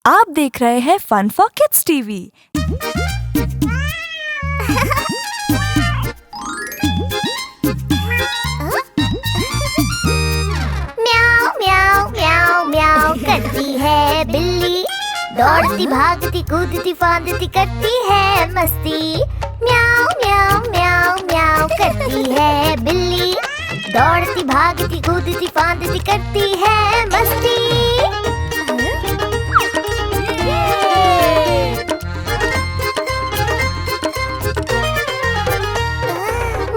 आप देख रहे हैं फन फॉर किड्स टीवी। म्याऊ म्याऊ म्याऊ म्याऊ करती है बिल्ली, दौड़ती भागती कूदती फांदती करती है मस्ती। म्याऊ म्याऊ म्याऊ म्याऊ करती है बिल्ली, दौड़ती भागती कूदती फांदती करती है मस्ती।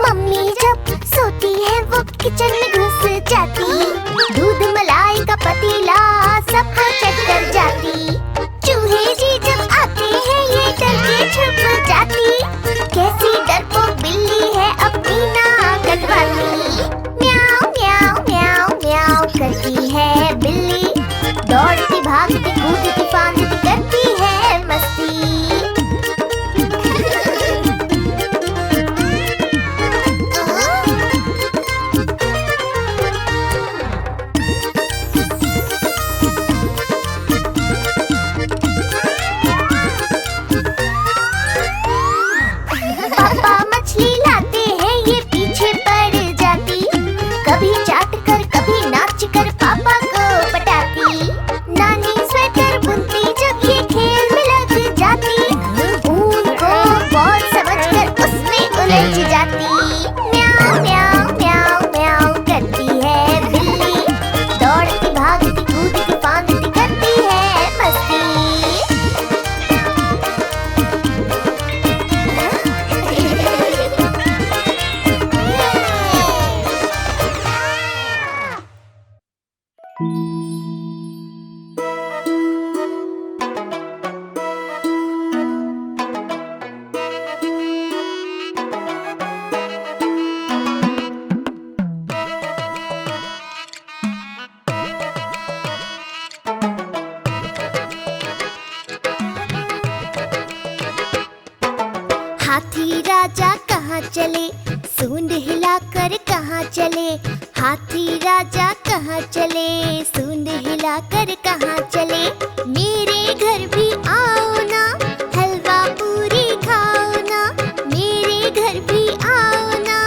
मम्मी जब सोती है वो किचन में घुस जाती, दूध मलाई का पतीला सबको चट कर जाती। चूहे जी जब आते हैं ये डर के छुप जाती, कैसी डरपोक बिल्ली है अपनी नाक कटवाती। म्याऊ म्याऊ म्याऊ म्याऊ करती है बिल्ली, दौड़ती भागती कूदती फांदती करती है मस्ती। पापा मछली लाते हैं ये पीछे पड़ जाती, कभी चाट कर कभी नाच कर पापा को पटाती। नानी स्वेटर बुनती जब ये खेल में लग जाती, ऊन को बॉल समझकर उसमें उलझ जाती। म्याऊ म्याऊ म्याऊ म्याऊ करती है बिल्ली, दौड़ती भागती कूदती फांदती करती है मस्ती। हाथी राजा कहाँ चले, सूंड हिलाकर कहाँ चले। हाथी राजा कहाँ चले, सूंड हिलाकर कहाँ चले। मेरे घर भी आओ ना, हलवा पूरी खाओ ना। मेरे घर भी आओ ना,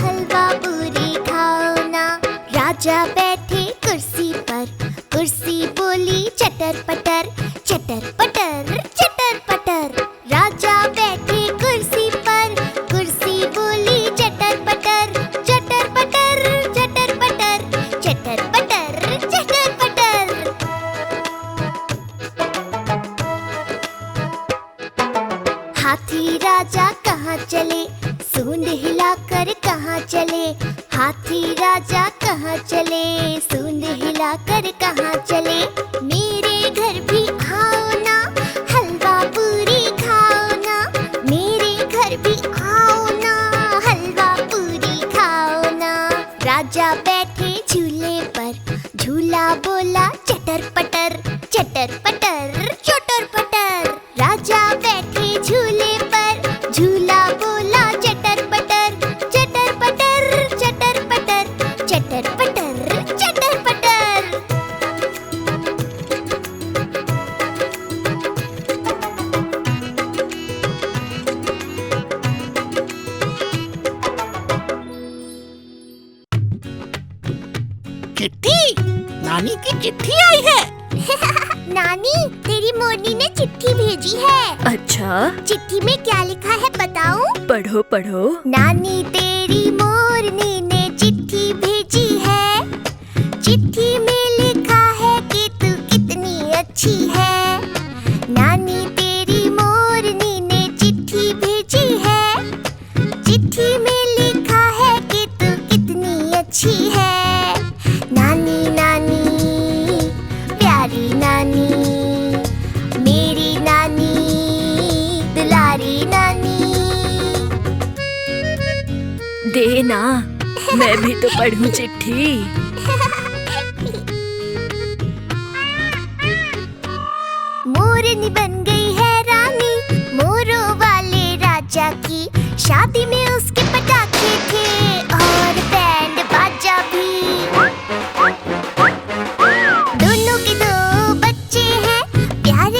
हलवा पूरी खाओ ना। राजा बैठे कुर्सी पर, कुर्सी बोली चटर पटर, चटर पटर चटर पटर। राजा बैठे कुर्सी पर, कुर्सी बोली चटर पटर, चटर पटर चटर पटर, चटर पटर चटर पटर। हाथी राजा कहाँ चले, सूंड हिलाकर कहाँ चले। हाथी राजा कहाँ चले, सूंड हिलाकर कहाँ चले। मेरे घर भी आओ ना, हलवा पूरी खाओ ना। मेरे घर भी आओ ना, हलवा पूरी खाओ ना। राजा बैठे झूले पर, झूला बोला चटर पटर, चटर पटर चटर पटर। राजा बैठे झूले पर, झूला बोला चटर पटर, चटर पटर चटर पटर, चटर पटर चटर पटर। चिट्ठी, नानी की चिट्ठी आई है। नानी, तेरी मोरनी ने चिट्ठी भेजी है। अच्छा, चिट्ठी में क्या लिखा है बताऊं? पढ़ो पढ़ो। नानी तेरी मोरनी ने चिट्ठी भेजी है, चिट्ठी में लिखा है कि तू कितनी अच्छी है। नानी तेरी मोरनी ने चिट्ठी भेजी है, चिट्ठी में लिखा है कि तू कितनी अच्छी है। नानी नानी प्यारी नानी, मेरी नानी दुलारी नानी। दे ना, मैं भी तो पढ़ूं चिट्ठी। मोरनी बन गई है रानी, मोरों वाले राजा की। शादी में उसके पटाखे थे और बैंड बाजा भी। दोनों के दो बच्चे हैं, प्यारे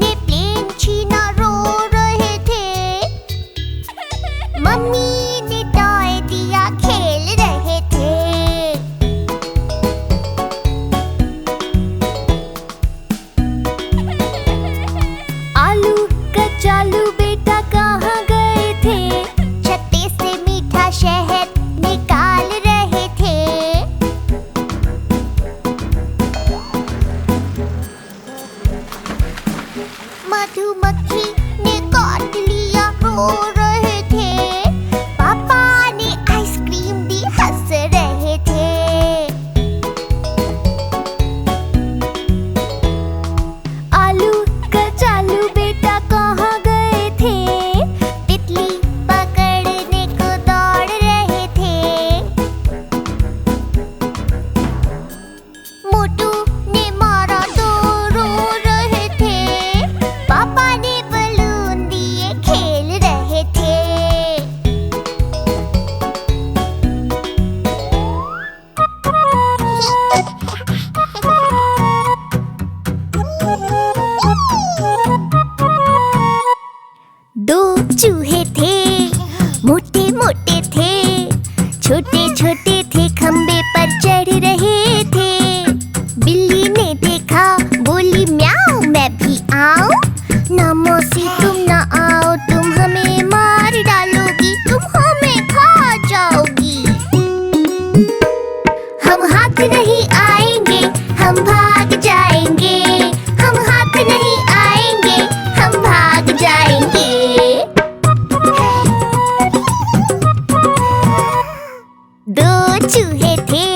ने प्लेन छीना, रो रहे थे। मम्मी ने टॉय दिया, खेल रहे थे। आलू कचालू बेटा कहाँ गए थे? छत्ते से मीठा शहद निकाल रहे थे। मधुमक्खी ने काट लिया, रो रहे थे। पापा ने आइसक्रीम दी, हंस रहे थे। आलू कचालू बेटा कहाँ गए थे? तितली पकड़ने को दौड़ रहे थे। मोटू ने मारा तो रो रहे थे। पापा ने बलून दिए, खेल रहे थे। दो चूहे थे, मोटे मोटे थे, छोटे छोटे थे, खंबे पर चढ़ रहे थे। बिल्ली ने देखा, बोली म्याऊं, मैं भी आऊं। ना मौसी तुम ना आओ, तुम हमें मार डालोगी, तुम हमें खा जाओगी। हम हाथ नहीं आएंगे, हम भाग जाएंगे। हम हाथ नहीं आएंगे, हम भाग जाएंगे। दो चूहे थे,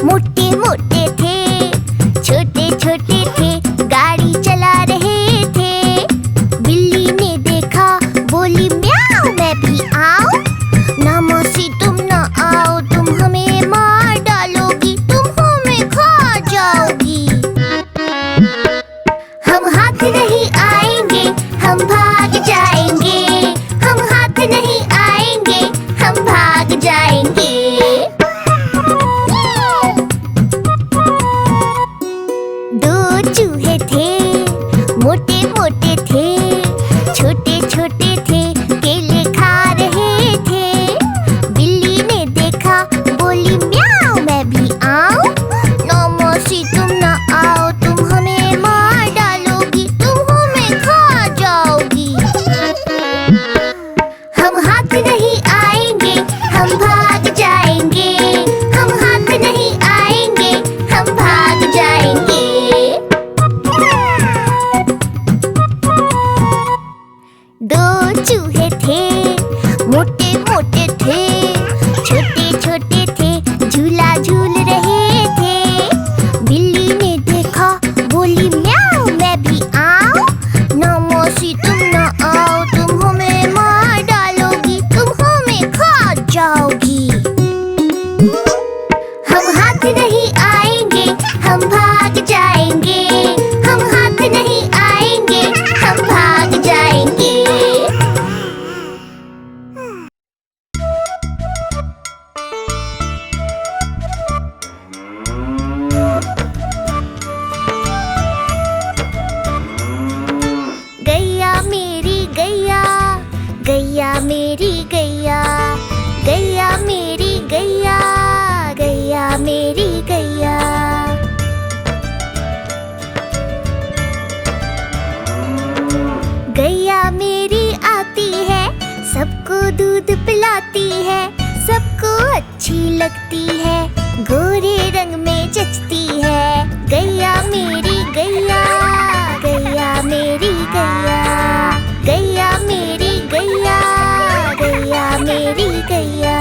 मोटे मोटे थे, छोटे छोटे थे, गाड़ी चला रहे थे। बिल्ली ने देखा, बोली म्याऊं, मैं भी आऊं। ना मौसी तुम ना आओ, तुम हमें मार डालोगी, तुम हमें खा जाओगी। हम हाथ नहीं आएंगे, हम भाग जाएंगे। हम हाथ नहीं आएंगे, हम भाग जाएंगे। दो चूहे थे, मोटे मोटे थे, छोटे छोटे थे, केले खा रहे थे। बिल्ली ने देखा, बोली म्याऊं, मैं भी आऊं। ना मौसी तुम ना आओ, तुम हमें मार डालोगी, तुम हमें खा जाओगी। हम हाथ नहीं आएंगे, हम भाग जाएंगे। हम हाथ नहीं आएंगे, हम भाग जाएंगे। दो चूहे थे, मोटे मोटे थे, छोटे छोटे थे, झूला झूल रहे थे। बिल्ली ने देखा, बोली म्याऊं, मैं भी आऊं। ना मौसी तुम ना आओ, तुम हमें मार डालोगी, तुम हमें खा जाओगी। हम हाथ नहीं आएंगे, हम भाग जाएंगे। हम हाथ नहीं आएंगे, हम भाग जाएंगे। गैया मेरी गैया, गैया मेरी गैया, गैया मेरी गैया, गैया मेरी गैया। गैया मेरी आती है, सबको दूध पिलाती है, सबको अच्छी लगती है, गोरे रंग में जचती है। गैया मेरी गैया, गैया मेरी गैया, गैया मेरी गैया, गैया मेरी गैया।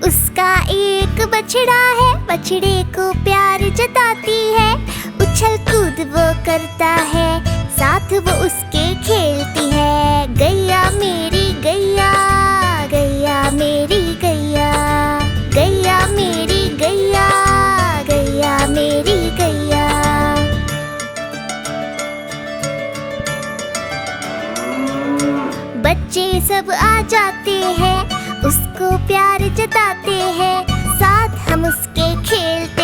उसका एक बछड़ा है, बछड़े को प्यार जताती है, उछल कूद वो करता है, साथ वो उसके खेलती है। गैया मेरी गैया, गैया मेरी गैया, गैया मेरी गैया, गैया मेरी गैया। बच्चे सब आ जाते हैं, उसको प्यार जताते हैं, साथ हम उसके खेलते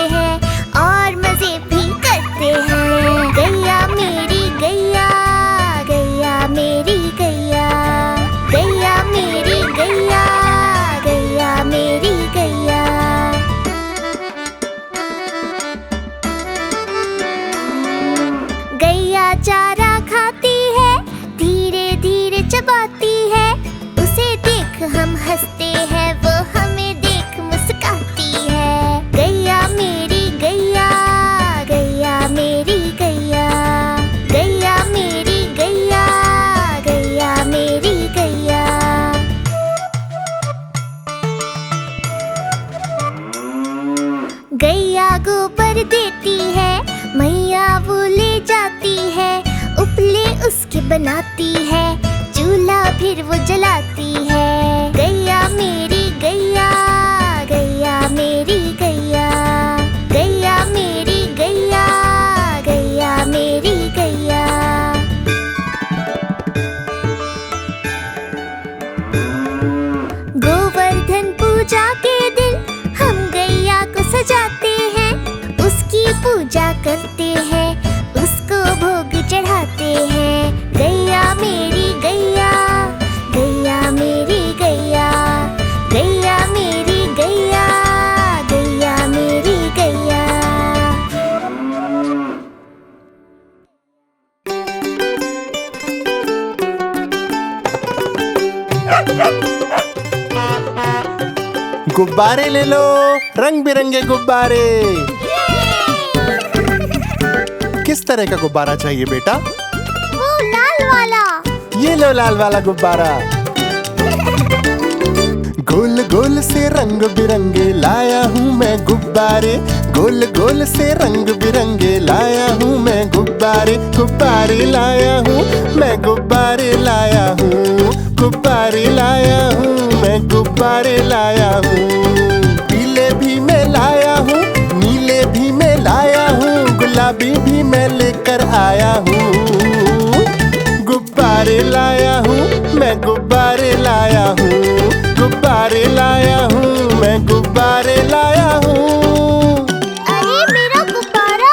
देती है, मैया वो ले जाती है, उपले उसके बनाती है, चूल्हा फिर वो जलाती है। गैया मेरी गैया, गैया मेरी गैया, गैया मेरी गैया, गैया मेरी गैया। गोवर्धन पूजा के दिन हम गैया को सजाते हैं, उसकी पूजा करते हैं, उसको भोग चढ़ाते हैं। गैया मेरी गैया, गैया मेरी गैया, गैया मेरी गैया, गैया मेरी गैया। गुब्बारे ले लो, रंग बिरंगे गुब्बारे। किस तरह का गुब्बारा चाहिए बेटा? वो लाल वाला। ये लो लाल वाला गुब्बारा। गोल गोल से रंग बिरंगे लाया हूँ मैं गुब्बारे, गोल गोल से रंग बिरंगे लाया हूँ मैं गुब्बारे। गुब्बारे लाया हूँ मैं, गुब्बारे लाया हूँ, गुब्बारे लाया हूँ मैं, गुब्बारे लाया हूँ। पीले भी मैं लाया हूँ, नीले भी मैं लाया हूँ, गुलाबी भी मैं लेकर आया हूँ। गुब्बारे लाया हूँ मैं, गुब्बारे लाया हूँ, गुब्बारे लाया हूँ मैं, गुब्बारे लाया हूँ। अरे मेरा गुब्बारा।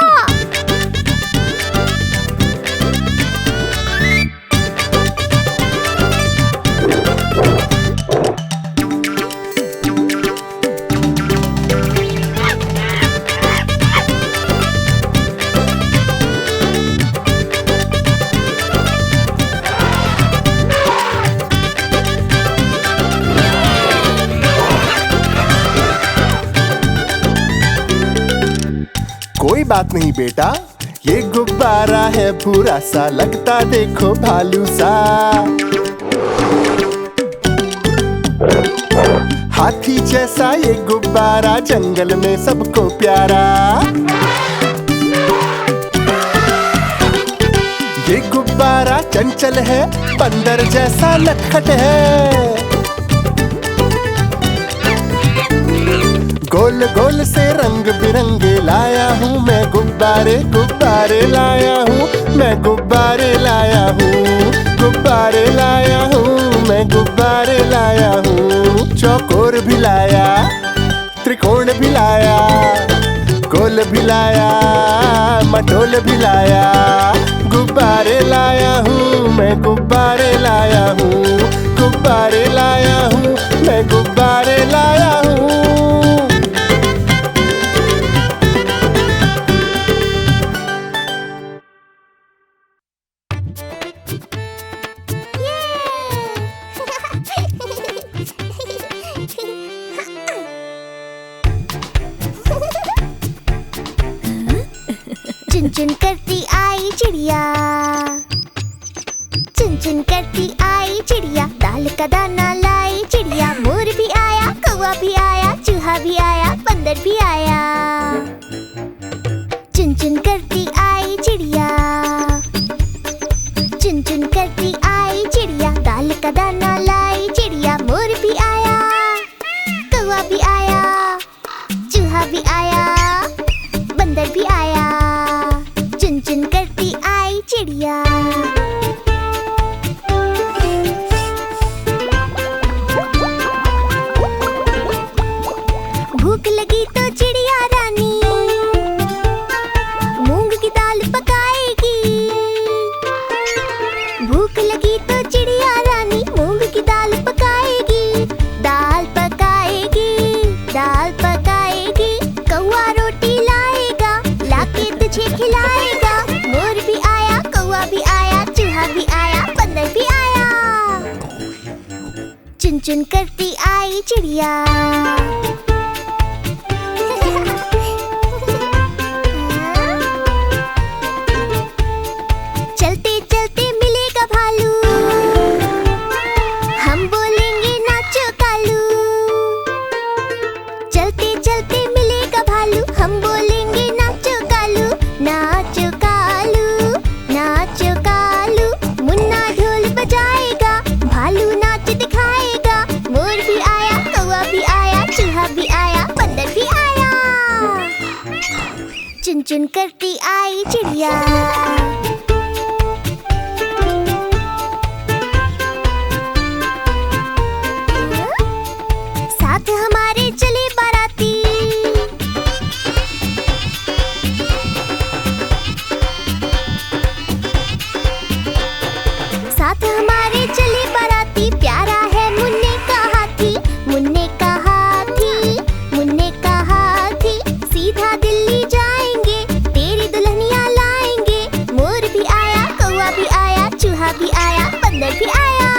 कोई बात नहीं बेटा, ये गुब्बारा है पूरा सा, लगता देखो भालू सा। हाथी जैसा ये गुब्बारा, जंगल में सबको प्यारा। ये गुब्बारा चंचल है, बंदर जैसा नटखट है। गोल गोल से रंग बिरंगे लाया हूँ मैं गुब्बारे, गुब्बारे लाया हूँ मैं, गुब्बारे लाया हूँ, गुब्बारे लाया हूँ मैं, गुब्बारे लाया हूँ। चौकोर भी लाया, त्रिकोण भी लाया, गोल भी लाया, मटोल भी लाया। गुब्बारे लाया हूँ मैं, गुब्बारे लाया हूँ, गुब्बारे लाया हूँ मैं, गुब्बारे लाया हूँ। चुन चुन करती आई चिड़िया, चुन चुन करती आई चिड़िया, दाल का दाना लाई चिड़िया। मोर भी आया, कौवा भी आया, चूहा भी आया, बंदर भी आया। चुन चुन करती आई चिड़िया, चुन चुन करती आई चिड़िया, दाल का दाना लाई चिड़िया। मोर भी आया, कौवा भी आया, चूहा भी आया, बंदर भी आया। चुन चुन करती आई चिड़िया। भूख लगी तो चिड़िया रानी मूंग की दाल पकाएगी। भूख लगी तो चिड़िया रानी मूंग की दाल पकाएगी। दाल पकाएगी, दाल पकाएगी। कौवा रोटी लाएगा, लाके तुझे खिलाएगा। मोर भी आया, कौवा भी आया, चूहा भी आया, बंदर भी आया। चुन चुन करती आई चिड़िया। चलते चलते मिलेगा भालू, हम बोलेंगे नाचो कालू। चलते चलते मिलेगा भालू, हम बोलेंगे नाचो चुन चुन करती आई चिड़िया। साथ हमारे चले बाराती। साथ हमारे चले बाराती। प्यारा है मुन्ने का हाथी, मुन्ने का हाथी, मुन्ने का हाथी। सीधा दिल्ली जाएंगे, तेरी दुल्हनिया लाएंगे। मोर भी आया, कौवा भी आया, चूहा भी आया, बंदर भी आया।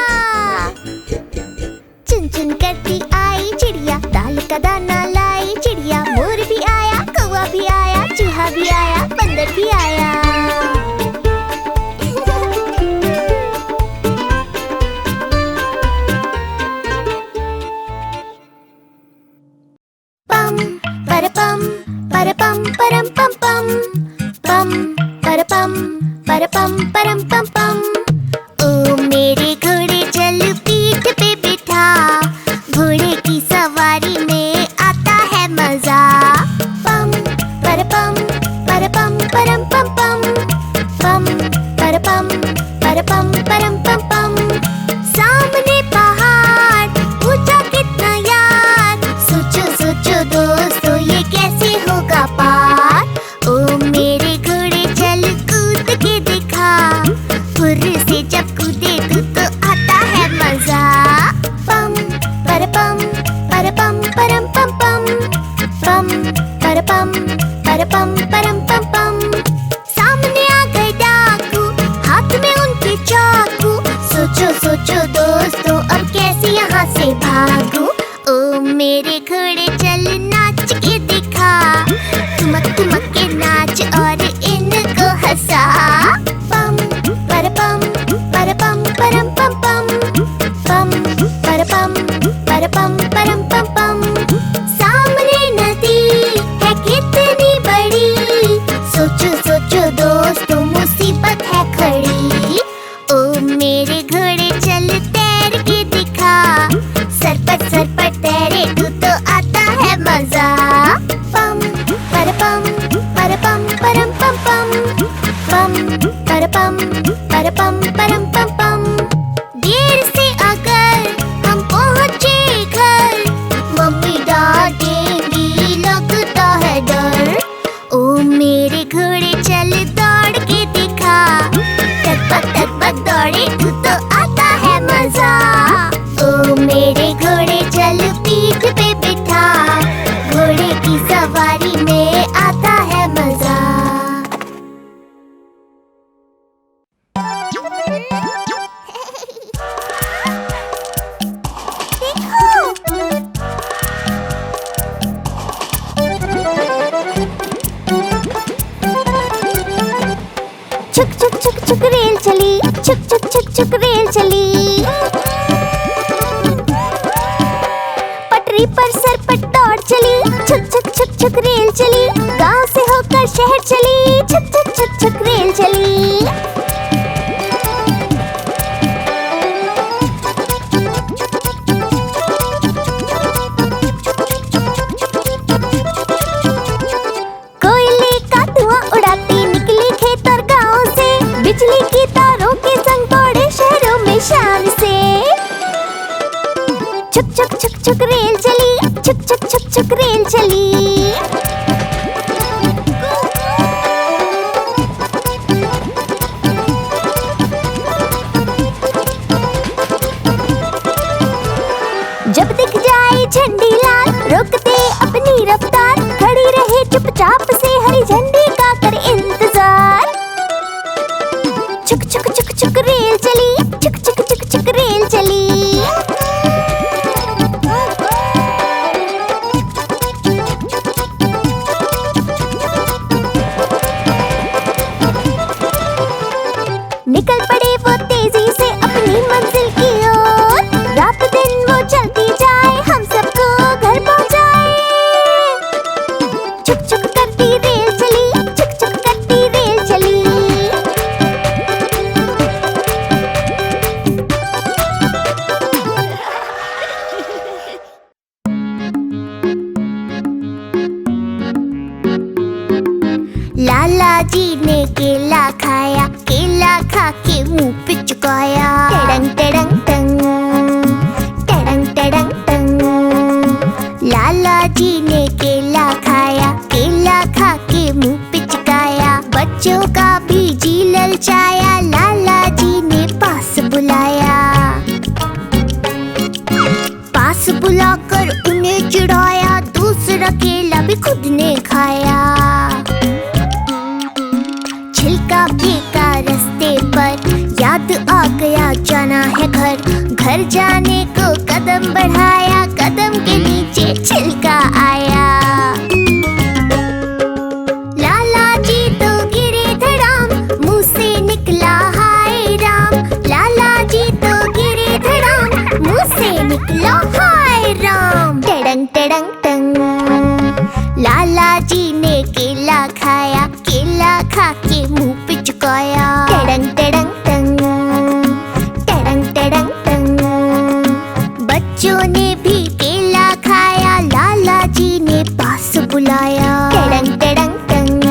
चुन चुन करती आई चिड़िया, दाल का दाना लाई चिड़िया। मोर भी आया, कौवा भी आया, चूहा भी आया, बंदर भी आया। पम परपम परपम परम पम पम पम परपम परपम परम पम पम। ओ मेरे घोड़े चल पीठ पे बिठा, घोड़े की सवारी में आता है मजा। पम परपम परपम परम पम पम पम परपम परपम परम पम पम। सामने पहाड़ ऊंचा कितना यार, सोचो सोचो दोस्तों ये कैसे होगा पार। ओ मेरे घोड़े चल कूद के दिखा, फुर्र से जब कूदे तो आता है मजा। पम परपम परपम परम पम पम पम परपम परपम परम पम पम। सामने आ गए डाकू, हाथ में उनके चाकू। सोचो सोचो दोस्तों अब कैसे यहाँ से भागूं। ओ मेरे घोड़े चल नाच के दिखा, ठुमक ठुमक के नाच और इनको हंसा। पम परपम परपम परम पम पम पम परपम परपम परम पम पम। सामने नदी है कितनी बड़ी, सोचो सोचो दोस्तों मुसीबत है खड़ी। ओ मेरे घोड़े चल तैर के दिखा, सर पर तैरे तो आता है मजा। पम परपम परपम परम पम पम पम परपम परपम परम पम पम। देर से अगर हम पहुँचे घर, मम्मी डांटेंगी लगता है डर। ओ मेरे घोड़े चल दौड़ के दिखा, टक दौड़े तो आता है मजा। ओ मेरे घोड़े चल पीठ पे बिठा, घोड़े की सवारी में आता है मजा। छुक छुक छुक छुक रेल चली, छुक छुक छुक छुक रेल चली। पटरी पर सरपट दौड़ चली, छुक छुक छुक छुक रेल चली। गांव से होकर शहर चली, छुक छुक छुक छुक रेल चली। कोयले का धुआं उड़ाती निकली खेत और गाँव से, बिजली की तारों के संग दौड़े शहरों में शान से। छुक छुक छुक छुक रेल चली, छुक छुक छुक छुक रेल चली। जब दिख जाए झंडी लाल, रोकते अपनी रफ्तार। खड़ी रहे चुपचाप से हरी झंडी का कर इंतजार। छुक छुक छुक छुक रेल चली, छुक छुक छुक छुक रेल चली। निकल पड़े वो तेजी से अपनी मंजिल की ओर, रात दिन वो चलती जाए हम सबको घर पहुंचाए। छुक छुक करती रेल चली, लाला जी ने केला खाया, केला खा के मुंह पे चुकाया। टडंग टडंग टंग, टडंग टडंग टंग। लाला जी ने केला खाया, केला खा के मुंह पे चुकाया। बच्चों का भी जी ललचाया, लाला जी ने पास बुलाया। पास बुलाकर उन्हें चिढ़ाया, दूसरा केला भी खुद ने खाया। छिलका फेंका रास्ते पर, याद आ गया जाना है घर। घर जाने को कदम बढ़ाया, कदम के नीचे छिलका आया। लाला जी तो गिरे धड़ाम, मुंह से निकला हाय राम। लाला जी तो गिरे धड़ाम, मुंह से निकला हाय राम। टडंग टडंग टंग। लाला जी ने केला खाया, केला खा के मुंह पे चुकाया। टडंग टडंग टंग, टडंग टडंग टंग। बच्चों ने भी केला खाया, लाला जी ने पास बुलाया। टडंग टडंग टंग।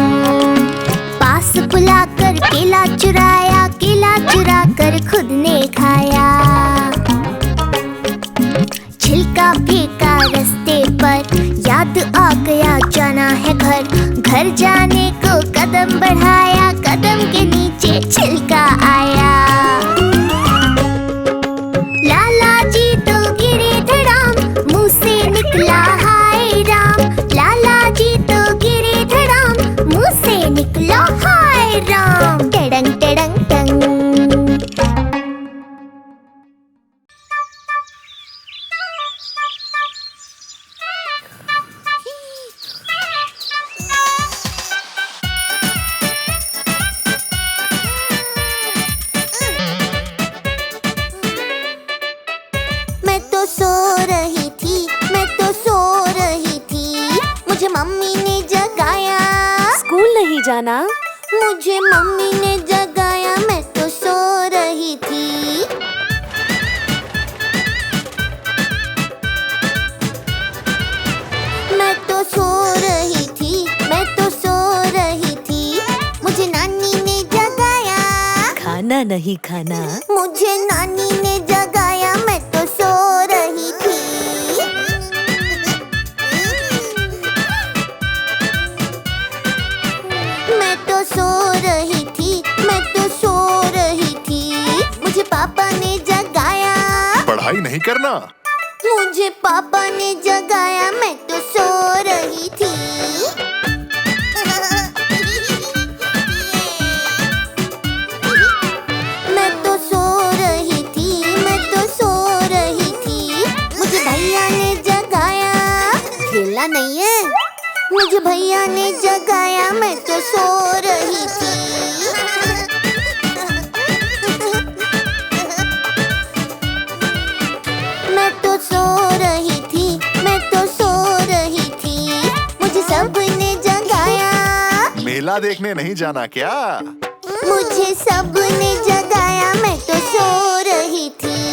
पास बुलाकर केला चुराया, केला चुरा कर खुद ने खाया। छिलका फेंका रास्ते पर, याद आ गया जाना है घर। घर जाने को कदम बढ़ाया, कदम के नीचे छिलका आया। लाला जी तो गिरे धड़ाम, मुंह से निकला हाय राम। लाला जी तो गिरे धड़ाम, मुंह से निकला हाय राम। टडंग टडंग टंग। मैं तो सो रही थी, मैं तो सो रही थी, मुझे मम्मी ने जगाया। स्कूल नहीं जाना? मुझे मम्मी ने जगाया, मैं तो सो रही थी। मैं तो सो रही थी, मैं तो सो रही थी, मुझे नानी ने जगाया। खाना नहीं खाना? मुझे नानी ने जगाया, मैं तो सो रही थी। मैं तो सो रही थी, मैं तो सो रही थी, मुझे पापा ने जगाया। पढ़ाई नहीं करना? मुझे पापा ने जगाया, मैं तो सो रही थी। मैं तो सो रही थी, मैं तो सो रही थी, मुझे भैया ने जगाया। खेलना नहीं है? मुझे भैया ने जगाया, मैं तो सो रही थी। मैं तो सो रही थी, मैं तो सो रही थी, मुझे सबने जगाया। मेला देखने नहीं जाना क्या? मुझे सबने जगाया, मैं तो सो रही थी।